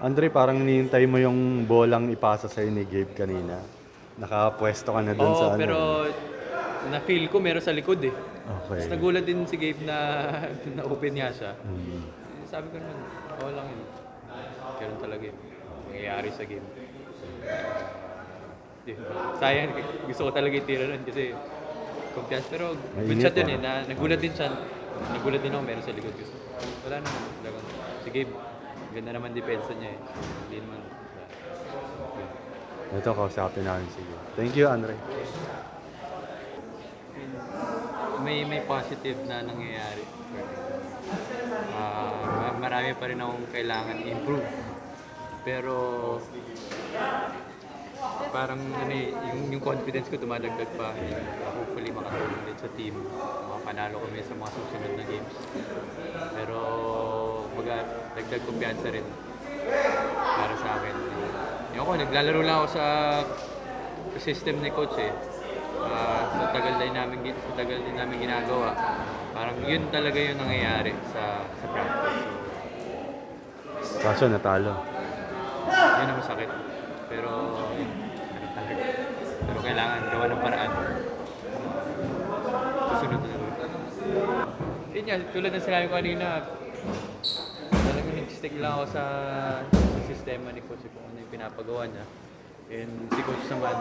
Andre, parang nihintay mo yung bolang ipasa sa'yo ni Gabe kanina. Nakapwesto ka na dun Oo, sa ano eh. pero na-feel ko meron sa likod eh. Tapos Okay. nagulat din si Gabe na na-open nga siya. Mm. Sabi ko naman, oo lang yun. Ganun talaga yun. Nangyayari sa game. Yun. Sayang, gusto ko talaga itira nun kasi confiance. Pero good Mainit shot yun ah. eh. Nagulat din siya. Nagulat din ako meron sa likod. Gusto. Wala naman. Talagang, si Gabe, ganda naman depensa niya eh. So, hindi naman. Ito, kausapin namin sige. Thank you, Andre. May positive na nangyayari. Marami pa rin akong kailangan improve. Pero parang ano eh, yung confidence ko dumadagdag pa. Hopefully makatulong din sa team. Makapanalo kami sa mga susunod na games. Pero baga, dagdag kumpiyansa rin para sa akin. Yung ako, naglalaro lang ako sa system ni coach eh. Sa tagal din namin ginagawa. Parang yun talaga yung nangyayari sa practice. Kaso natalo. Yun ang masakit. Pero yun, ganun talaga. Pero kailangan gawa ng paraan. Susunod na lang. Yun nga, tulad ng sinabi ko kanina, talagang nag-stick lang ako sa sistema ni coach kung ano yung pinapagawa niya. And si coach naman,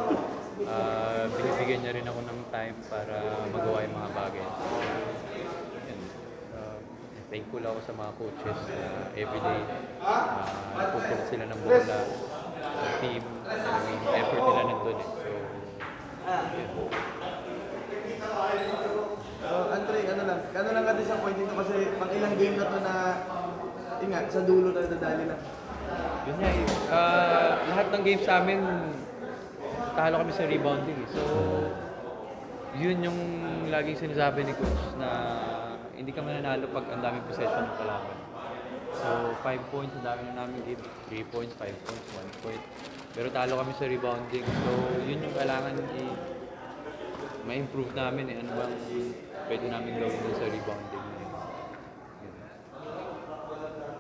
binibigyan niya rin ako ng time para magawa yung mga bagay. Yan. Thankful ako sa mga coaches na everyday nagpupunta sila ng bola sa team. Yung effort nila nandun eh. So, yun. Andre, ano lang ka disappointed to kasi pang ilang game na to na ingat sa dulo na nadali na. Yun nga eh. Lahat ng games sa amin, talo kami sa rebounding eh. So, yun yung laging sinasabi ni coach na hindi ka mananalo pag ang daming possession ng kalaban. So, 5 points, ang dami na namin game. 3 points, 5 points, 1 point. Pero talo kami sa rebounding. So, yun yung kailangan ma-improve namin eh. Ano bang pwede namin gawin dun sa rebounding.